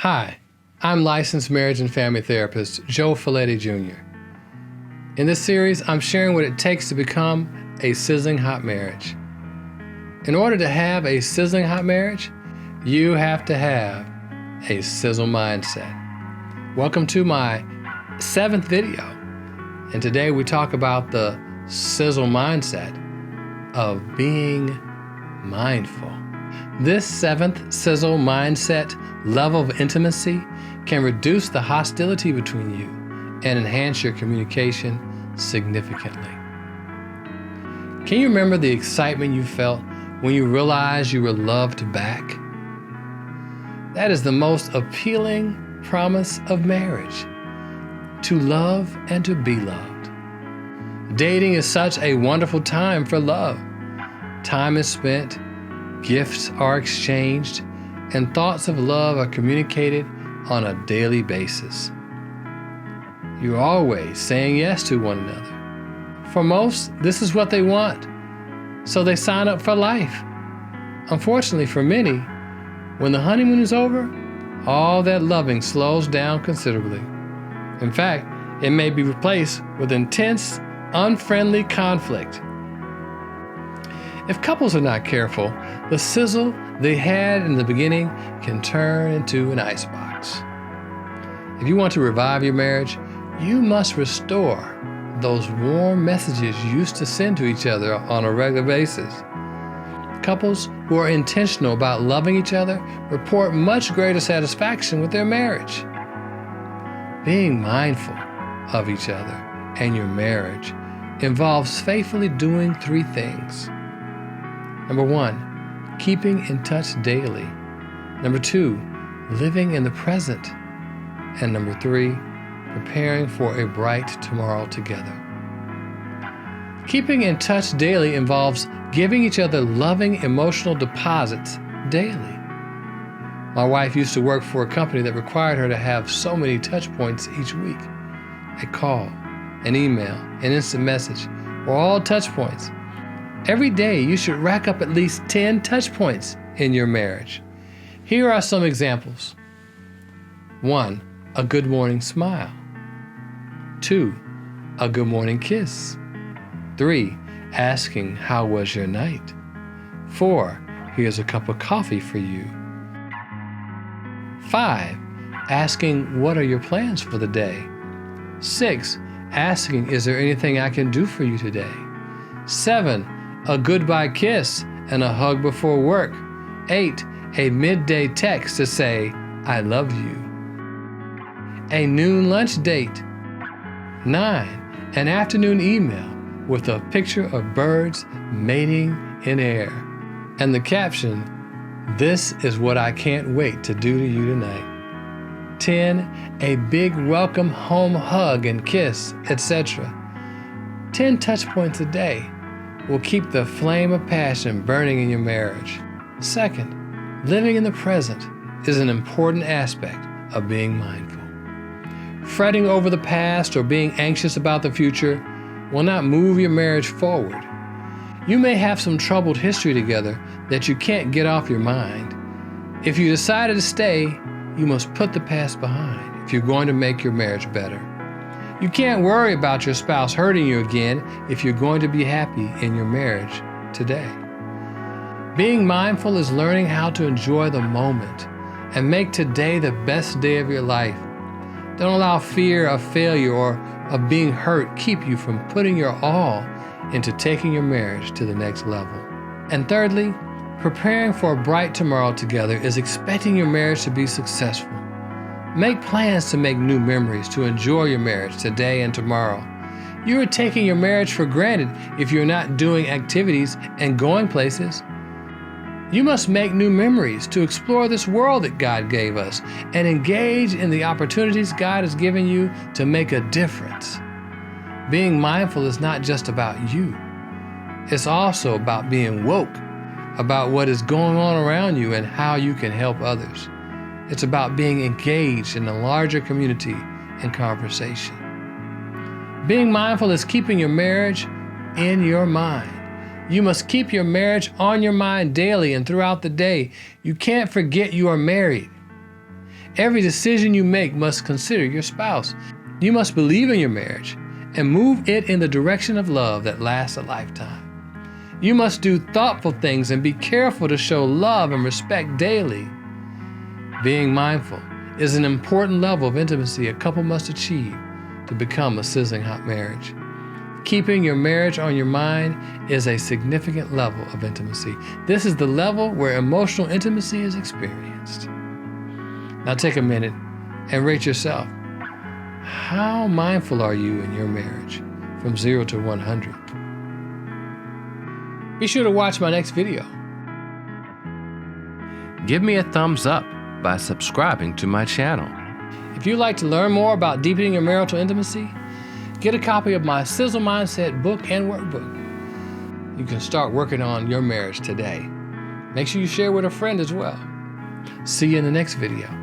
Hi, I'm licensed marriage and family therapist Joe Follette Jr. In this series, I'm sharing what it takes to become a sizzling hot marriage. In order to have a sizzling hot marriage, you have to have a sizzle mindset. Welcome to my 7th video, and today we talk about the sizzle mindset of being mindful. This 7th sizzle mindset level of intimacy can reduce the hostility between you and enhance your communication significantly. Can you remember the excitement you felt when you realized you were loved back? That is the most appealing promise of marriage, to love and to be loved. Dating is such a wonderful time for love. Time is spent, gifts are exchanged, and thoughts of love are communicated on a daily basis. You're always saying yes to one another. For most, this is what they want, so they sign up for life. Unfortunately for many, when the honeymoon is over, all that loving slows down considerably. In fact, it may be replaced with intense, unfriendly conflict. If couples are not careful, the sizzle they had in the beginning can turn into an icebox. If you want to revive your marriage, you must restore those warm messages you used to send to each other on a regular basis. Couples who are intentional about loving each other report much greater satisfaction with their marriage. Being mindful of each other and your marriage involves faithfully doing 3 things. Number 1, keeping in touch daily. Number 2, living in the present. And number 3, preparing for a bright tomorrow together. Keeping in touch daily involves giving each other loving emotional deposits daily. My wife used to work for a company that required her to have so many touch points each week. A call, an email, an instant message were all touch points. Every day, you should rack up at least 10 touch points in your marriage. Here are some examples. 1, a good morning smile. 2, a good morning kiss. 3, asking how was your night. 4, here's a cup of coffee for you. 5, asking what are your plans for the day. 6, asking is there anything I can do for you today. 7, a goodbye kiss and a hug before work. 8, a midday text to say, I love you. A noon lunch date. 9, an afternoon email with a picture of birds mating in air. And the caption, this is what I can't wait to do to you tonight. 10, a big welcome home hug and kiss, etc. 10 touch points a day will keep the flame of passion burning in your marriage. Second, living in the present is an important aspect of being mindful. Fretting over the past or being anxious about the future will not move your marriage forward. You may have some troubled history together that you can't get off your mind. If you decided to stay, you must put the past behind if you're going to make your marriage better. You can't worry about your spouse hurting you again if you're going to be happy in your marriage today. Being mindful is learning how to enjoy the moment and make today the best day of your life. Don't allow fear of failure or of being hurt keep you from putting your all into taking your marriage to the next level. And thirdly, preparing for a bright tomorrow together is expecting your marriage to be successful. Make plans to make new memories to enjoy your marriage today and tomorrow. You are taking your marriage for granted if you're not doing activities and going places. You must make new memories to explore this world that God gave us and engage in the opportunities God has given you to make a difference. Being mindful is not just about you. It's also about being woke, about what is going on around you and how you can help others. It's about being engaged in a larger community and conversation. Being mindful is keeping your marriage in your mind. You must keep your marriage on your mind daily and throughout the day. You can't forget you are married. Every decision you make must consider your spouse. You must believe in your marriage and move it in the direction of love that lasts a lifetime. You must do thoughtful things and be careful to show love and respect daily. Being mindful is an important level of intimacy a couple must achieve to become a sizzling hot marriage. Keeping your marriage on your mind is a significant level of intimacy. This is the level where emotional intimacy is experienced. Now take a minute and rate yourself. How mindful are you in your marriage from 0 to 100? Be sure to watch my next video. Give me a thumbs up by subscribing to my channel. If you'd like to learn more about deepening your marital intimacy, get a copy of my Sizzle Mindset book and workbook. You can start working on your marriage today. Make sure you share with a friend as well. See you in the next video.